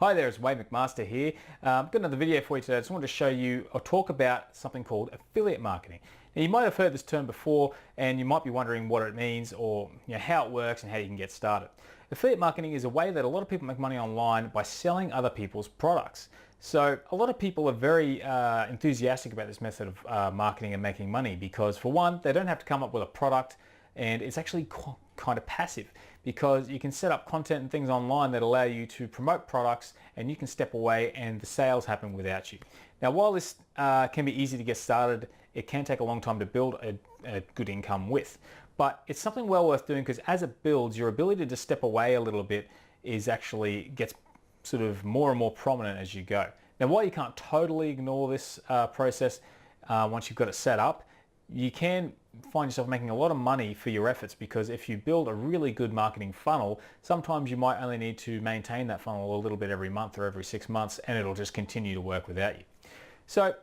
Hi there, it's Wade McMaster here. Got another video for you today. I just wanted to show you or talk about something called affiliate marketing. Now, you might have heard this term before and you might be wondering what it means or how it works and how you can get started. Affiliate marketing is a way that a lot of people make money online by selling other people's products. So a lot of people are very enthusiastic about this method of marketing and making money because, for one, they don't have to come up with a product, and it's actually kind of passive because you can set up content and things online that allow you to promote products, and you can step away and the sales happen without you. Now, while this can be easy to get started, it can take a long time to build a good income with. But it's something well worth doing because as it builds, your ability to step away a little bit gets sort of more and more prominent as you go. Now, while you can't totally ignore this process once you've got it set up, you can find yourself making a lot of money for your efforts, because if you build a really good marketing funnel, sometimes you might only need to maintain that funnel a little bit every month or every 6 months, and it'll just continue to work without you. So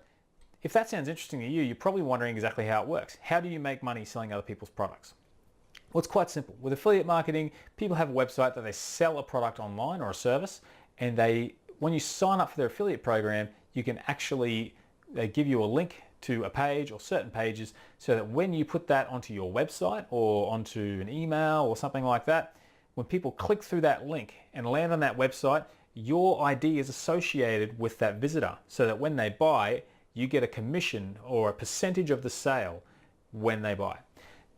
if that sounds interesting to you, you're probably wondering exactly how it works. How do you make money selling other people's products? Well, it's quite simple. With affiliate marketing, people have a website that they sell a product online or a service, and when you sign up for their affiliate program, you can actually, they give you a link to a page or certain pages, so that when you put that onto your website or onto an email or something like that, when people click through that link and land on that website, your ID is associated with that visitor, so that when they buy, you get a commission or a percentage of the sale when they buy.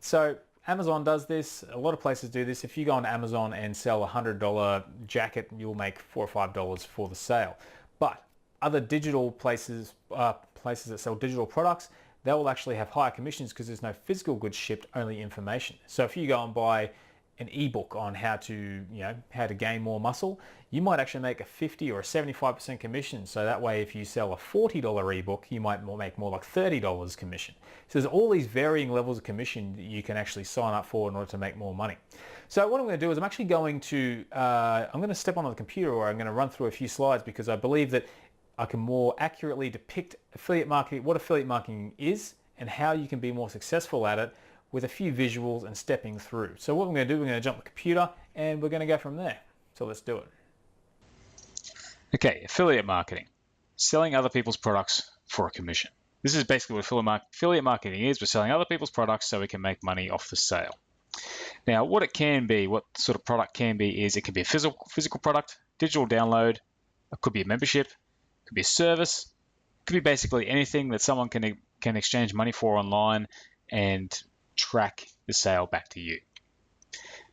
So Amazon does this, a lot of places do this. If you go on Amazon and sell a $100 jacket, you'll make $4 or $5 for the sale. But other digital places that sell digital products, they will actually have higher commissions because there's no physical goods shipped, only information. So if you go and buy an ebook on how to gain more muscle, you might actually make a 50 or a 75% commission. So that way, if you sell a $40 ebook, you might make more like $30 commission. So there's all these varying levels of commission that you can actually sign up for in order to make more money. So what I'm going to do is I'm going to step onto the computer, or I'm going to run through a few slides, because I believe that I can more accurately depict affiliate marketing, what affiliate marketing is, and how you can be more successful at it with a few visuals and stepping through. So what we're going to do, we're going to jump the computer and we're going to go from there. So let's do it. Okay, affiliate marketing, selling other people's products for a commission. This is basically what affiliate marketing is. We're selling other people's products so we can make money off the sale. Now, what sort of product can be is, it can be a physical product, digital download, it could be a membership, it could be a service, it could be basically anything that someone can exchange money for online and track the sale back to you.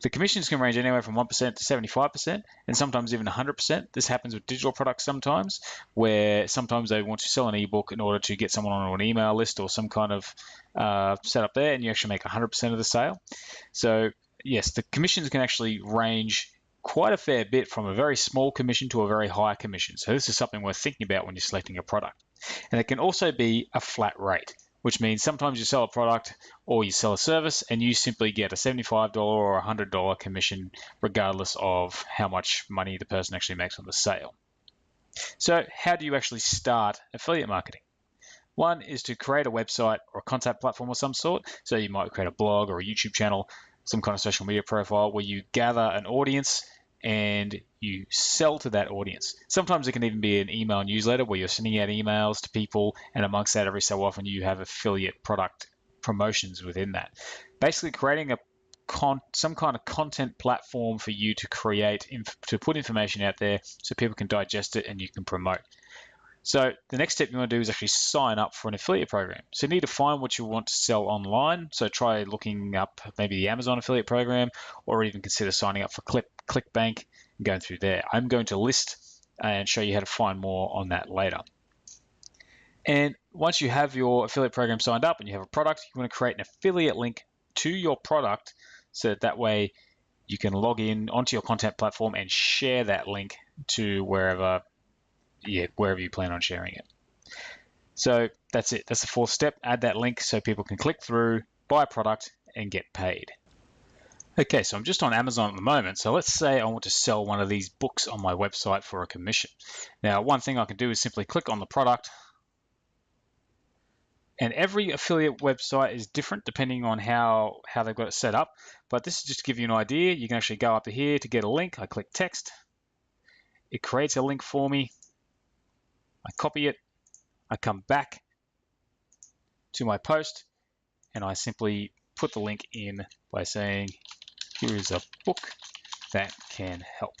The commissions can range anywhere from 1% to 75%, and sometimes even 100%. This happens with digital products sometimes, where sometimes they want to sell an ebook in order to get someone on an email list or some kind of setup there, and you actually make 100% of the sale. So yes, the commissions can actually range quite a fair bit, from a very small commission to a very high commission. So this is something worth thinking about when you're selecting a product. And it can also be a flat rate, which means sometimes you sell a product or you sell a service and you simply get a $75 or $100 commission, regardless of how much money the person actually makes on the sale. So how do you actually start affiliate marketing? One is to create a website or a content platform of some sort. So you might create a blog or a YouTube channel, some kind of social media profile where you gather an audience and you sell to that audience. Sometimes it can even be an email newsletter where you're sending out emails to people, and amongst that, every so often you have affiliate product promotions within that. Basically creating some kind of content platform for you to put information out there so people can digest it and you can promote. So the next step you want to do is actually sign up for an affiliate program. So you need to find what you want to sell online. So try looking up maybe the Amazon affiliate program, or even consider signing up for ClickBank and going through there. I'm going to list and show you how to find more on that later. And once you have your affiliate program signed up and you have a product, you want to create an affiliate link to your product, so that way you can log in onto your content platform and share that link to wherever you plan on sharing it. So that's it. That's the fourth step. Add that link so people can click through, buy a product, and get paid. Okay, so I'm just on Amazon at the moment. So let's say I want to sell one of these books on my website for a commission. Now, one thing I can do is simply click on the product. And every affiliate website is different depending on how they've got it set up. But this is just to give you an idea. You can actually go up here to get a link. I click text. it creates a link for me. I copy it, I come back to my post, and I simply put the link in by saying, here is a book that can help.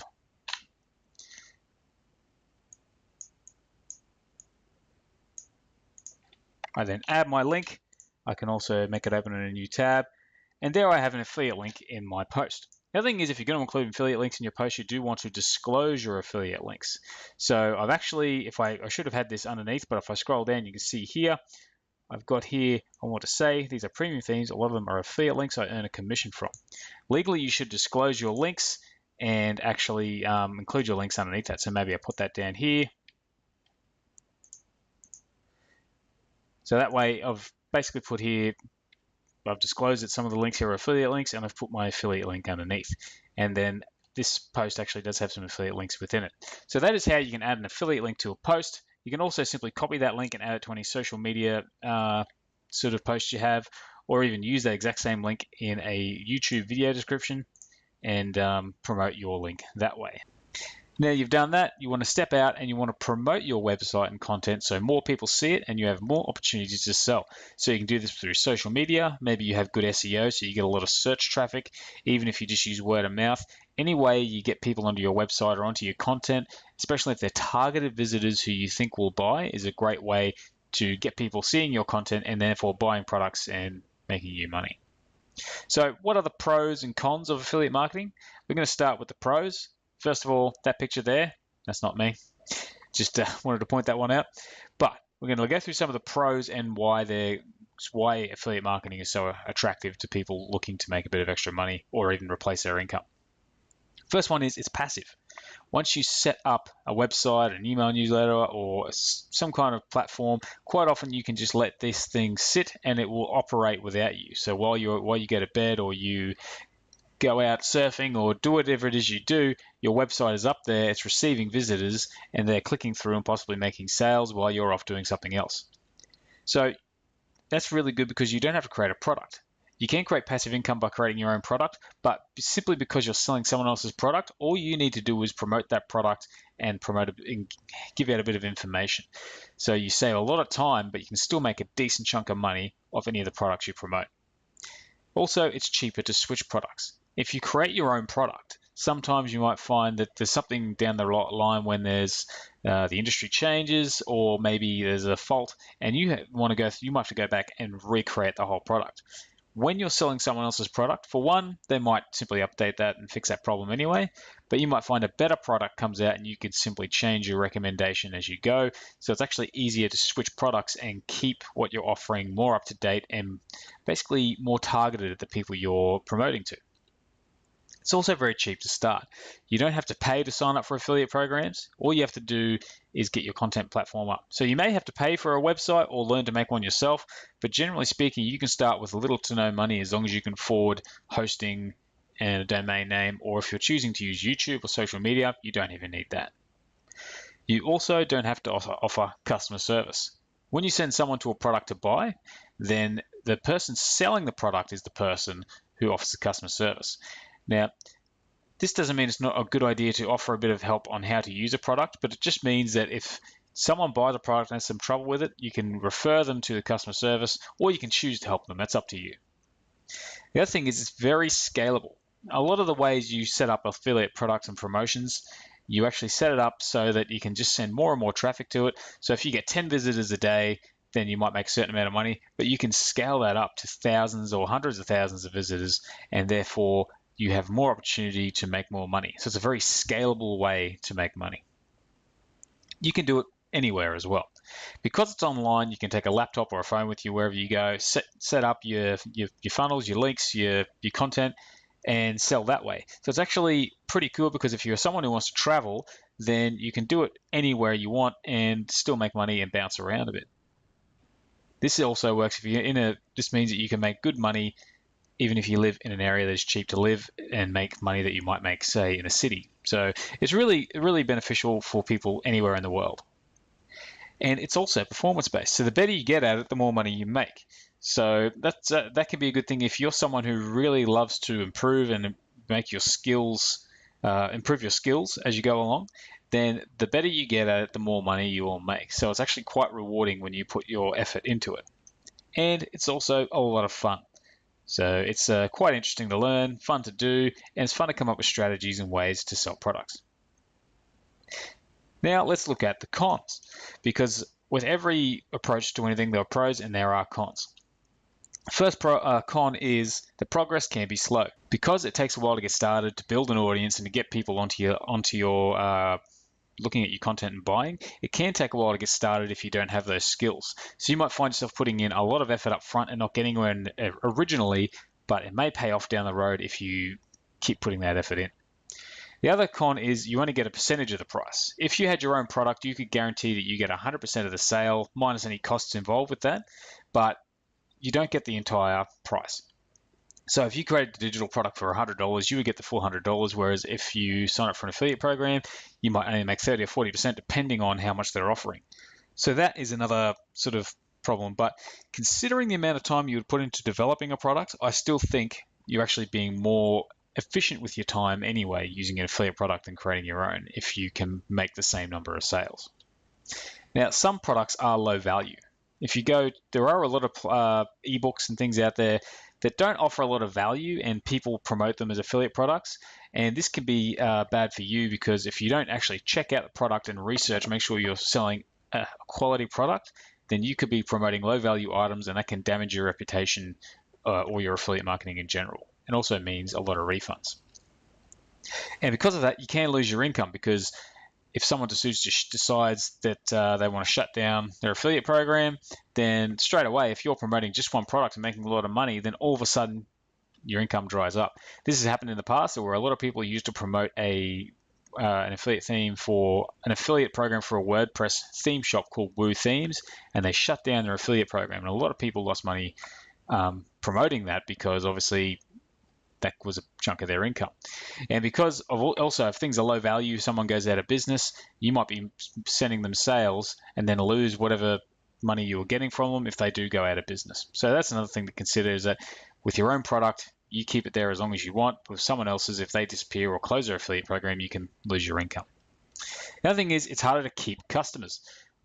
I then add my link. I can also make it open in a new tab. And there I have an affiliate link in my post. The other thing is, if you're going to include affiliate links in your post, you do want to disclose your affiliate links. So I've actually, I should have had this underneath, but if I scroll down, you can see here, I've got here, I want to say, these are premium themes. A lot of them are affiliate links I earn a commission from. Legally, you should disclose your links and actually include your links underneath that. So maybe I put that down here. So that way I've basically put here, I've disclosed that some of the links here are affiliate links, and I've put my affiliate link underneath. And then this post actually does have some affiliate links within it. So that is how you can add an affiliate link to a post. You can also simply copy that link and add it to any social media sort of post you have, or even use that exact same link in a YouTube video description and promote your link that way. Now you've done that, you want to step out and you want to promote your website and content so more people see it and you have more opportunities to sell. So you can do this through social media. Maybe you have good SEO, so you get a lot of search traffic, even if you just use word of mouth. Any way you get people onto your website or onto your content, especially if they're targeted visitors who you think will buy, is a great way to get people seeing your content and therefore buying products and making you money. So what are the pros and cons of affiliate marketing? We're going to start with the pros. First of all, that picture there, that's not me. Just wanted to point that one out. But we're going to go through some of the pros and why affiliate marketing is so attractive to people looking to make a bit of extra money or even replace their income. First one is it's passive. Once you set up a website, an email newsletter, or some kind of platform, quite often you can just let this thing sit and it will operate without you. So while you go to bed or you go out surfing or do whatever it is you do, your website is up there, it's receiving visitors, and they're clicking through and possibly making sales while you're off doing something else. So that's really good because you don't have to create a product. You can create passive income by creating your own product, but simply because you're selling someone else's product, all you need to do is promote that product and promote it and give out a bit of information. So you save a lot of time, but you can still make a decent chunk of money off any of the products you promote. Also, it's cheaper to switch products. If you create your own product, sometimes you might find that there's something down the line when there's the industry changes, or maybe there's a fault, and you might have to go back and recreate the whole product. When you're selling someone else's product, for one, they might simply update that and fix that problem anyway, but you might find a better product comes out and you can simply change your recommendation as you go. So it's actually easier to switch products and keep what you're offering more up to date and basically more targeted at the people you're promoting to. It's also very cheap to start. You don't have to pay to sign up for affiliate programs. All you have to do is get your content platform up. So you may have to pay for a website or learn to make one yourself, but generally speaking, you can start with little to no money as long as you can afford hosting and a domain name, or if you're choosing to use YouTube or social media, you don't even need that. You also don't have to offer customer service. When you send someone to a product to buy, then the person selling the product is the person who offers the customer service. Now, this doesn't mean it's not a good idea to offer a bit of help on how to use a product, but it just means that if someone buys a product and has some trouble with it, you can refer them to the customer service, or you can choose to help them. That's up to you. The other thing is it's very scalable. A lot of the ways you set up affiliate products and promotions, you actually set it up so that you can just send more and more traffic to it. So if you get 10 visitors a day, then you might make a certain amount of money, but you can scale that up to thousands or hundreds of thousands of visitors, and therefore you have more opportunity to make more money. So it's a very scalable way to make money. You can do it anywhere as well. Because it's online, you can take a laptop or a phone with you wherever you go, set up your funnels, your links, your content, and sell that way. So it's actually pretty cool because if you're someone who wants to travel, then you can do it anywhere you want and still make money and bounce around a bit. This also works if you're this means that you can make good money even if you live in an area that's cheap to live and make money that you might make, say, in a city. So it's really, really beneficial for people anywhere in the world. And it's also performance-based. So the better you get at it, the more money you make. So that can be a good thing if you're someone who really loves to improve and make your skills, improve your skills as you go along. then the better you get at it, the more money you will make. So it's actually quite rewarding when you put your effort into it. And it's also a lot of fun. So it's quite interesting to learn, fun to do, and it's fun to come up with strategies and ways to sell products. Now let's look at the cons, because with every approach to anything, there are pros and there are cons. First con is the progress can be slow. Because it takes a while to get started, to build an audience, and to get people onto your looking at your content and buying, it can take a while to get started if you don't have those skills. So you might find yourself putting in a lot of effort up front and not getting anywhere originally, but it may pay off down the road if you keep putting that effort in. The other con is you only get a percentage of the price. If you had your own product, you could guarantee that you get 100% of the sale, minus any costs involved with that, but you don't get the entire price. So if you created a digital product for $100, you would get the full $100, whereas if you sign up for an affiliate program, you might only make 30 or 40% depending on how much they're offering. So that is another sort of problem. But considering the amount of time you would put into developing a product, I still think you're actually being more efficient with your time anyway using an affiliate product than creating your own if you can make the same number of sales. Now, some products are low value. If you go, there are a lot of ebooks and things out there that don't offer a lot of value, and people promote them as affiliate products. And this can be bad for you, because if you don't actually check out the product and research, make sure you're selling a quality product, then you could be promoting low value items, and that can damage your reputation or your affiliate marketing in general. It also means a lot of refunds. And because of that, you can lose your income, because if someone decides that they want to shut down their affiliate program, then straight away, if you're promoting just one product and making a lot of money, then all of a sudden your income dries up. This has happened in the past, where a lot of people used to promote an affiliate program for a WordPress theme shop called Woo Themes, and they shut down their affiliate program. And a lot of people lost money promoting that, because obviously that was a chunk of their income. And because of also, if things are low value, someone goes out of business, you might be sending them sales and then lose whatever money you were getting from them if they do go out of business. So that's another thing to consider, is that with your own product, you keep it there as long as you want. With someone else's, if they disappear or close their affiliate program, you can lose your income. The other thing is, it's harder to keep customers.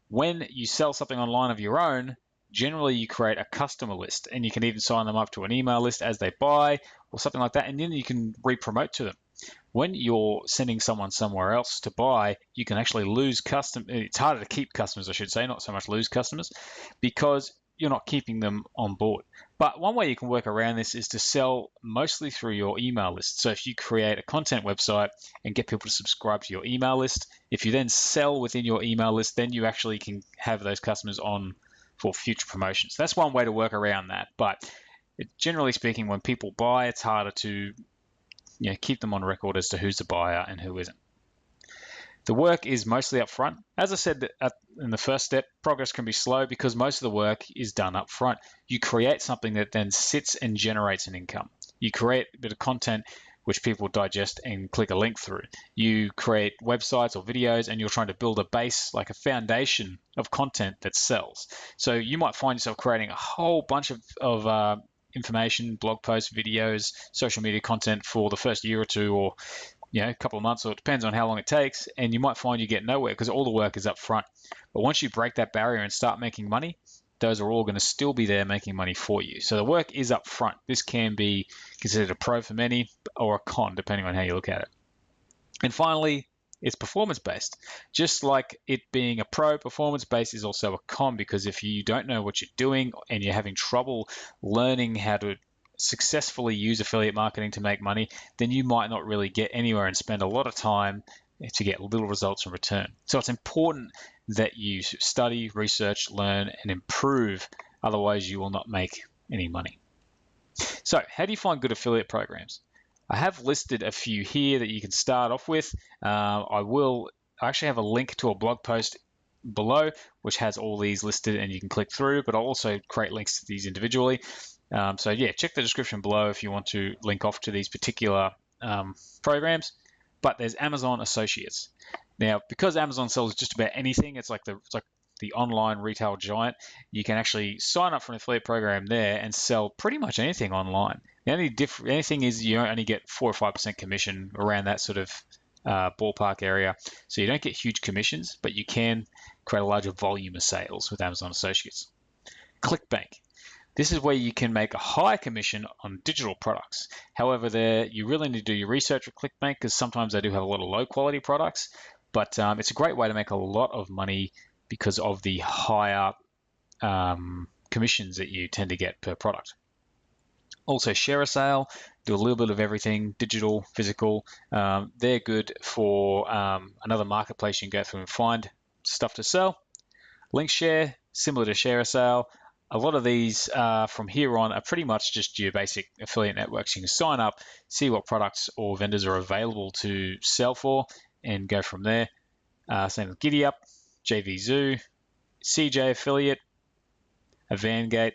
When you sell something online of your own, generally you create a customer list, and you can even sign them up to an email list as they buy or something like that, and then you can re-promote to them. When you're sending someone somewhere else to buy, you can actually lose customers. It's harder to keep customers, I should say, not so much lose customers, because you're not keeping them on board. But one way you can work around this is to sell mostly through your email list. So if you create a content website and get people to subscribe to your email list, if you then sell within your email list, then you actually can have those customers on for future promotions. That's one way to work around that. But generally speaking, when people buy, it's harder to keep them on record as to who's the buyer and who isn't. The work is mostly up front. As I said in the first step, progress can be slow because most of the work is done up front. You create something that then sits and generates an income. You create a bit of content which people digest and click a link through. You create websites or videos, and you're trying to build a base, like a foundation of content that sells. So you might find yourself creating a whole bunch of information, blog posts, videos, social media content for the first year or two, or a couple of months, or it depends on how long it takes, and you might find you get nowhere because all the work is up front. But once you break that barrier and start making money, those are all going to still be there making money for you. So the work is up front. This can be considered a pro for many, or a con, depending on how you look at it. And finally, it's performance-based. Just like it being a pro, performance-based is also a con, because if you don't know what you're doing and you're having trouble learning how to successfully use affiliate marketing to make money, then you might not really get anywhere and spend a lot of time to get little results in return. So it's important that you study, research, learn, and improve. Otherwise, you will not make any money. So how do you find good affiliate programs? I have listed a few here that you can start off with. I actually have a link to a blog post below which has all these listed, and you can click through, but I'll also create links to these individually. So yeah, check the description below if you want to link off to these particular programs. But there's Amazon Associates. Now, because Amazon sells just about anything, it's like the online retail giant. You can actually sign up for an affiliate program there and sell pretty much anything online. The only thing is you only get 4 or 5% commission around that sort of ballpark area. So you don't get huge commissions, but you can create a larger volume of sales with Amazon Associates. ClickBank. This is where you can make a higher commission on digital products. However, you really need to do your research with ClickBank because sometimes they do have a lot of low quality products, but it's a great way to make a lot of money because of the higher commissions that you tend to get per product. Also, ShareASale, do a little bit of everything, digital, physical. They're good for another marketplace you can go through and find stuff to sell. LinkShare, similar to ShareASale. A lot of these from here on are pretty much just your basic affiliate networks. You can sign up, see what products or vendors are available to sell for, and go from there. Same with GiddyUp, JVZoo, CJ Affiliate, Evangate,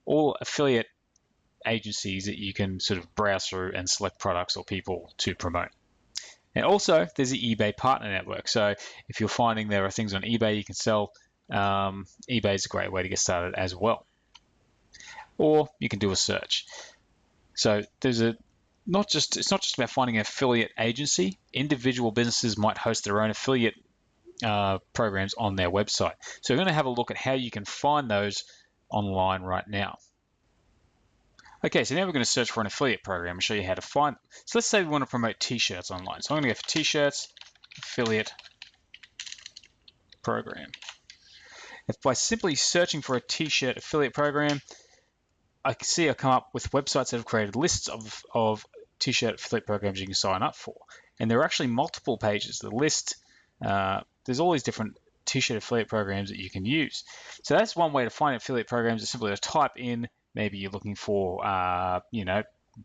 all affiliate agencies that you can sort of browse through and select products or people to promote. And also, there's the eBay Partner Network. So if you're finding there are things on eBay you can sell, eBay is a great way to get started as well. Or you can do a search. So there's it's not just about finding an affiliate agency. Individual businesses might host their own affiliate programs on their website. So we're going to have a look at how you can find those online right now. Okay, so now we're going to search for an affiliate program and show you how to find them. So let's say we want to promote t-shirts online. So I'm going to go for t-shirts, affiliate program. If by simply searching for a t-shirt affiliate program, I can see I come up with websites that have created lists of t-shirt affiliate programs you can sign up for. And there are actually multiple pages. The list, there's all these different t-shirt affiliate programs that you can use. So that's one way to find affiliate programs is simply to type in, maybe you're looking for,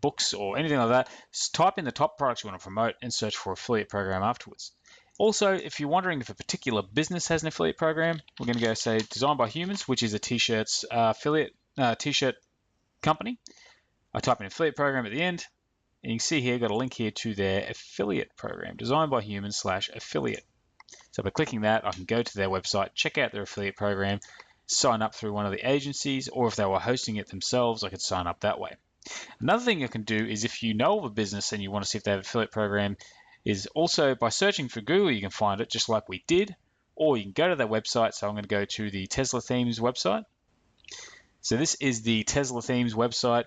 books or anything like that. Just type in the top products you want to promote and search for affiliate program afterwards. Also, if you're wondering if a particular business has an affiliate program, we're going to go say Designed by Humans, which is a t-shirts affiliate t-shirt company. I type in affiliate program at the end, and you can see here, I've got a link here to their affiliate program, Designed by Humans /affiliate. So by clicking that, I can go to their website, check out their affiliate program, sign up through one of the agencies, or if they were hosting it themselves, I could sign up that way. Another thing you can do is if you know of a business and you want to see if they have an affiliate program, is also by searching for Google, you can find it just like we did, or you can go to their website. So I'm going to go to the Tesla Themes website. So this is the Tesla Themes website,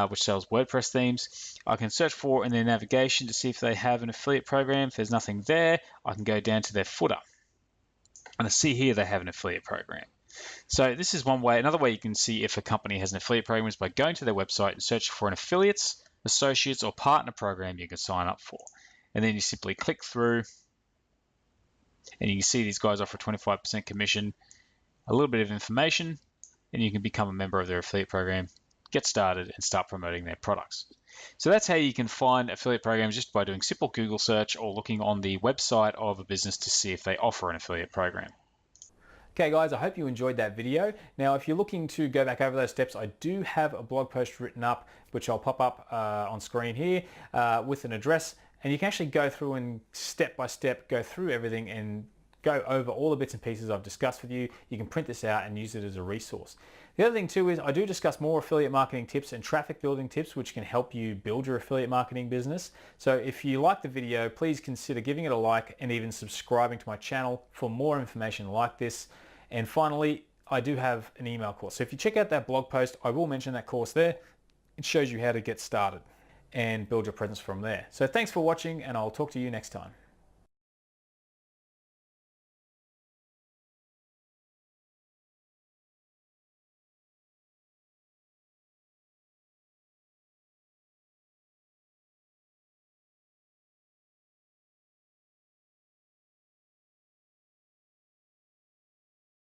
which sells WordPress themes. I can search for in their navigation to see if they have an affiliate program. If there's nothing there, I can go down to their footer. And I see here they have an affiliate program. So this is one way. Another way you can see if a company has an affiliate program is by going to their website and searching for an affiliates, associates, or partner program you can sign up for. And then you simply click through, and you can see these guys offer 25% commission, a little bit of information, and you can become a member of their affiliate program, get started, and start promoting their products. So that's how you can find affiliate programs, just by doing simple Google search or looking on the website of a business to see if they offer an affiliate program. Okay guys, I hope you enjoyed that video. Now if you're looking to go back over those steps, I do have a blog post written up, which I'll pop up on screen here with an address, and you can actually go through and step by step go through everything and go over all the bits and pieces I've discussed with you. You can print this out and use it as a resource. The other thing too is I do discuss more affiliate marketing tips and traffic building tips which can help you build your affiliate marketing business. So if you like the video, please consider giving it a like and even subscribing to my channel for more information like this. And finally, I do have an email course. So if you check out that blog post, I will mention that course there. It shows you how to get started and build your presence from there. So thanks for watching, and I'll talk to you next time.